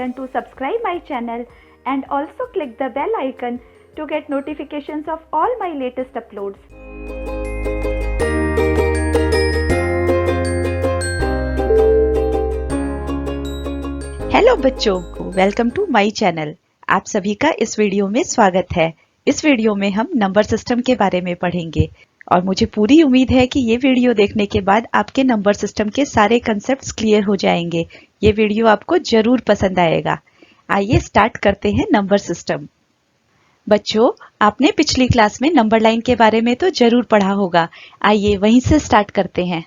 button to subscribe my channel and also click the bell icon to get notifications of all my latest uploads. Hello बच्चों, welcome to my channel. आप सभी का इस video में स्वागत है। इस वीडियो में हम नंबर सिस्टम के बारे में पढ़ेंगे और मुझे पूरी उम्मीद है कि ये वीडियो देखने के बाद आपके नंबर सिस्टम के सारे कंसेप्ट्स क्लियर हो जाएंगे। ये वीडियो आपको जरूर पसंद आएगा। आइए स्टार्ट करते हैं नंबर सिस्टम। बच्चों, आपने पिछली क्लास में नंबर लाइन के बारे में तो जरूर पढ़ा होगा। आइए वहीं से स्टार्ट करते हैं।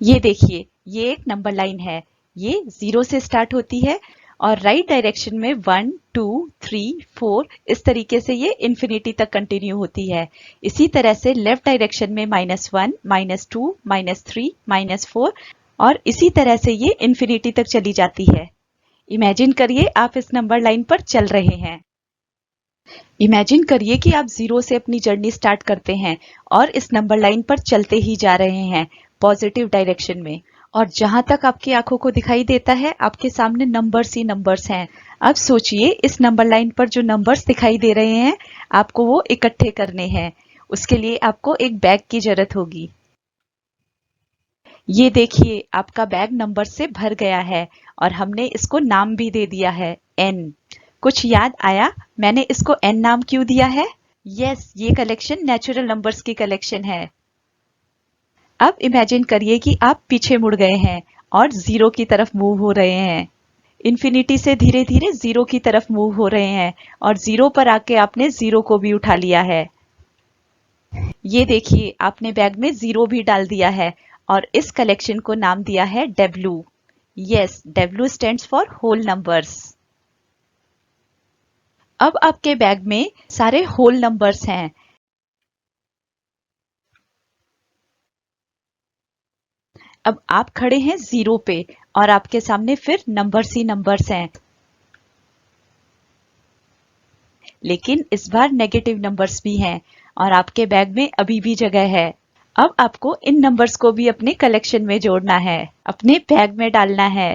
ये देखिए, ये एक नंबर लाइन है। ये 0 से स्टार्ट होती है और राइट डायरेक्शन में 1, 2, 3, 4 इस तरीके से ये इन्फिनिटी तक कंटिन्यू होती है। इसी तरह से लेफ्ट डायरेक्शन में -1, -2, -3, -4 और इसी तरह से ये इन्फिनिटी तक चली जाती है। इमेजिन करिए आप इस नंबर लाइन पर चल रहे हैं। इमेजिन करिए कि आप 0 से अपनी जर्नी स्टार्ट करते हैं और इस नंबर लाइन पर चलते ही जा रहे हैं पॉजिटिव डायरेक्शन में, और जहां तक आपकी आंखों को दिखाई देता है आपके सामने नंबर्स ही नंबर्स हैं। अब सोचिए, इस नंबर लाइन पर जो नंबर्स दिखाई दे रहे हैं आपको वो इकट्ठे करने हैं। उसके लिए आपको एक बैग की जरूरत होगी। ये देखिए, आपका बैग नंबर से भर गया है और हमने इसको नाम भी दे दिया है N। कुछ याद आया मैंने इसको N नाम क्यों दिया है? यस, ये कलेक्शन नेचुरल नंबर्स की कलेक्शन है। अब इमेजिन करिए कि आप पीछे मुड़ गए हैं और 0 की तरफ मूव हो रहे हैं। इन्फिनिटी से धीरे धीरे 0 की तरफ मूव हो रहे हैं और 0 पर आके आपने 0 को भी उठा लिया है। ये देखिए, आपने बैग में 0 भी डाल दिया है और इस कलेक्शन को नाम दिया है W। Yes, W stands for whole numbers. अब आपके बैग में सारे होल नंबर्स हैं। अब आप खड़े हैं 0 पे और आपके सामने फिर नंबर्स ही नंबर्स हैं, लेकिन इस बार नेगेटिव नंबर्स भी हैं और आपके बैग में अभी भी जगह है। अब आपको इन नंबर्स को भी अपने कलेक्शन में जोड़ना है, अपने बैग में डालना है।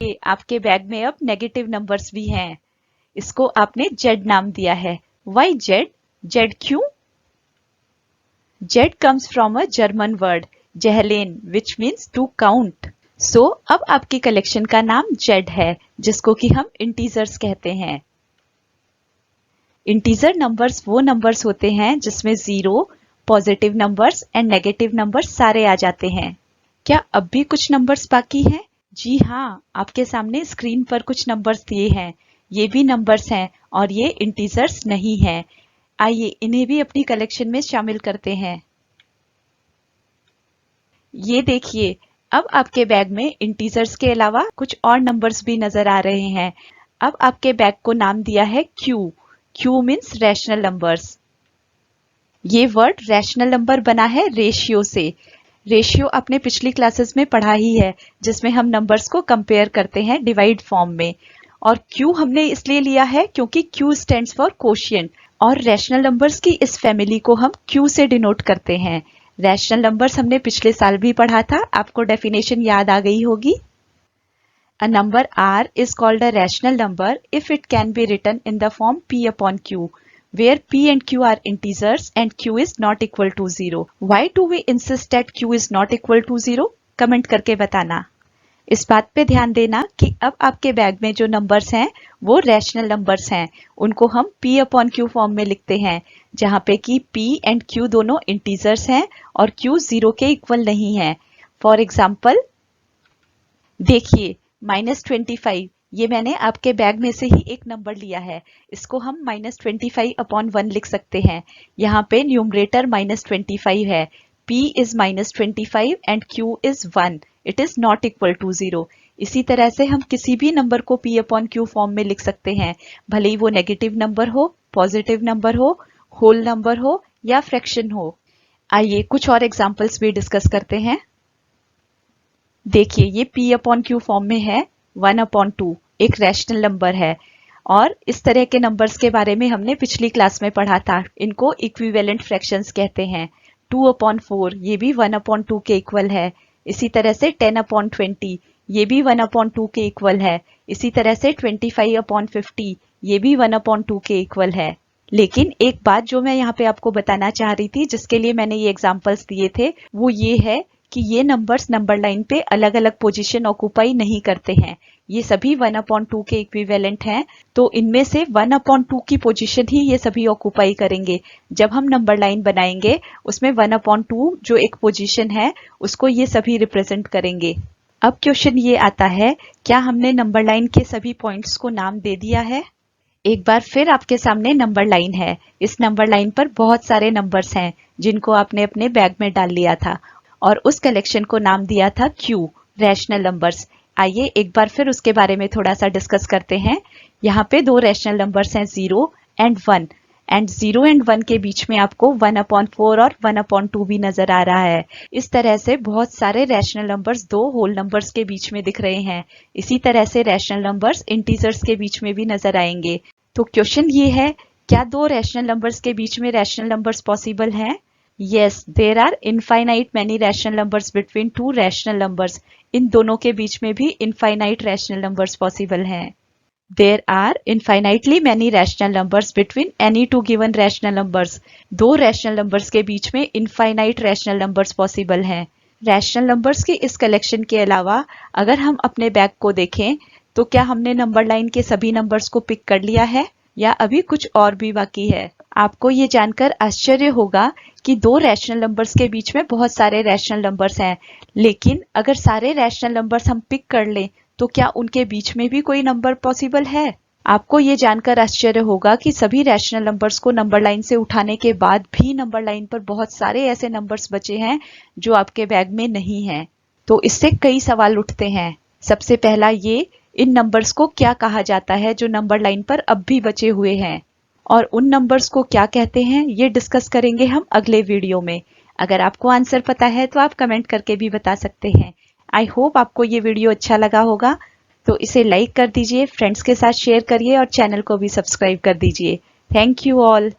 ये आपके बैग में अब नेगेटिव नंबर्स भी हैं। इसको आपने Z नाम दिया है। Why Z? Z क्यों? Z comes from a German word, zählen, which means to count. So, अब आपकी कलेक्शन का नाम Z है, जिसको कि हम इंटीजर्स कहते हैं। इंटीजर नंबर्स वो नंबर्स होते हैं जिसमें 0, positive numbers and negative numbers सारे आ जाते हैं। क्या अब भी कुछ नंबर्स बाकी हैं? जी हाँ, आपके सामने स्क्रीन पर कुछ नंबर्स दिए हैं। ये भी नंबर्स हैं और ये इंटीजर्स नहीं हैं। आइए इन्हें भी अपनी कलेक्शन में शामिल करते हैं। ये देखिए, अब आपके बैग में इंटीजर्स के अलावा कुछ और नंबर्स भी नजर आ रहे हैं। अब आपके बैग को नाम दिया है Q। Q means rational numbers. ये वर्ड रैशनल नंबर बना है रेशियो से। रेशियो आपने पिछली क्लासेस में पढ़ा ही है, जिसमें हम नंबर्स को कंपेयर करते हैं डिवाइड फॉर्म में। और Q हमने इसलिए लिया है क्योंकि Q स्टैंड्स फॉर कोशिएंट और रैशनल नंबर्स की इस फैमिली को हम Q से डिनोट करते हैं। रैशनल नंबर्स हमने पिछले साल भी पढ़ा था, आपको डेफिनेशन याद आ गई होगी। A number R is called a rational number if it can be written in the form P upon Q, where P and Q are integers and Q is not equal to 0. Why do we insist that Q is not equal to 0? Comment करके बताना। इस बात पे ध्यान देना कि अब आपके बैग में जो नंबर्स हैं वो रैशनल नंबर्स हैं। उनको हम P अपॉन Q फॉर्म में लिखते हैं, जहां पे कि P एंड Q दोनों इंटीजर्स हैं और Q 0 के इक्वल नहीं है। फॉर एग्जाम्पल देखिए, -25, ये मैंने आपके बैग में से ही एक नंबर लिया है। इसको हम -25 अपॉन 1 लिख सकते हैं। यहाँ पे न्यूमरेटर -25 है। P is -25 and Q is 1. It is not equal to 0। इसी तरह से हम किसी भी नंबर को P अपॉन Q फॉर्म में लिख सकते हैं, भले ही वो नेगेटिव नंबर हो, पॉजिटिव नंबर हो, होल नंबर हो या फ्रैक्शन हो। आइए कुछ और एग्जांपल्स भी डिस्कस करते हैं। देखिए, ये P अपॉन Q फॉर्म में है। 1/2 एक रैशनल नंबर है और इस तरह के नंबर्स के बारे में हमने पिछली क्लास में पढ़ा था। इनको इक्विवेलेंट फ्रैक्शंस कहते हैं। 2/4 ये भी 1/2 के इक्वल है। इसी तरह से 10/20 ये भी 1/2 के इक्वल है। इसी तरह से 25/50 ये भी 1/2 के इक्वल है। लेकिन एक बात जो मैं यहाँ पे आपको बताना चाह रही थी, जिसके लिए मैंने ये एग्जांपल्स दिए थे, वो ये है कि ये नंबर्स नंबर लाइन पे अलग अलग पोजीशन ऑक्यूपाई नहीं करते हैं। ये सभी 1/2 के इक्विवेलेंट हैं, तो इनमें से 1/2 की पोजीशन ही ये सभी ऑक्यूपाई करेंगे। जब हम नंबर लाइन बनाएंगे उसमें 1/2 जो एक पोजीशन है उसको ये सभी रिप्रेजेंट करेंगे। अब क्वेश्चन ये आता है, क्या हमने नंबर लाइन के सभी पॉइंट्स को नाम दे दिया है? एक बार फिर आपके सामने नंबर लाइन है। इस नंबर लाइन पर बहुत सारे नंबर्स हैं जिनको आपने अपने बैग में डाल लिया था और उस कलेक्शन को नाम दिया था क्यू, रैशनल नंबर्स। आइए एक बार फिर उसके बारे में थोड़ा सा डिस्कस करते हैं। यहाँ पे दो रैशनल नंबर्स हैं 0 एंड 1 एंड 0 एंड 1 के बीच में आपको 1/4 और 1/2 भी नजर आ रहा है। इस तरह से बहुत सारे रैशनल नंबर्स दो होल नंबर्स के बीच में दिख रहे हैं। इसी तरह से रैशनल नंबर्स इंटीजर्स के बीच में भी नजर आएंगे। तो क्वेश्चन ये है, क्या दो रैशनल नंबर्स के बीच में रैशनल नंबर्स पॉसिबल हैं? Yes, there are infinite many rational numbers between two rational numbers. इन दोनों के बीच में भी infinite rational numbers possible हैं। There are infinitely many rational numbers between any two given rational numbers. दो rational numbers के बीच में infinite rational numbers possible हैं। Rational numbers की इस collection के अलावा अगर हम अपने बैग को देखें तो क्या हमने नंबर लाइन के सभी नंबर्स को पिक कर लिया है या अभी कुछ और भी बाकी है? आपको ये जानकर आश्चर्य होगा कि दो रैशनल नंबर्स के बीच में बहुत सारे रैशनल नंबर्स हैं, लेकिन अगर सारे रैशनल नंबर्स हम पिक कर लें तो क्या उनके बीच में भी कोई नंबर पॉसिबल है? आपको ये जानकर आश्चर्य होगा कि सभी रैशनल नंबर्स को नंबर लाइन से उठाने के बाद भी नंबर लाइन पर बहुत सारे ऐसे नंबर्स बचे हैं जो आपके बैग में नहीं हैं। तो इससे कई सवाल उठते हैं। सबसे पहला ये, इन नंबर्स को क्या कहा जाता है जो नंबर लाइन पर अब भी बचे हुए हैं, और उन नंबर्स को क्या कहते हैं ये डिस्कस करेंगे हम अगले वीडियो में। अगर आपको आंसर पता है तो आप कमेंट करके भी बता सकते हैं। आई होप आपको ये वीडियो अच्छा लगा होगा, तो इसे लाइक कर दीजिए, फ्रेंड्स के साथ शेयर करिए और चैनल को भी सब्सक्राइब कर दीजिए। Thank you all.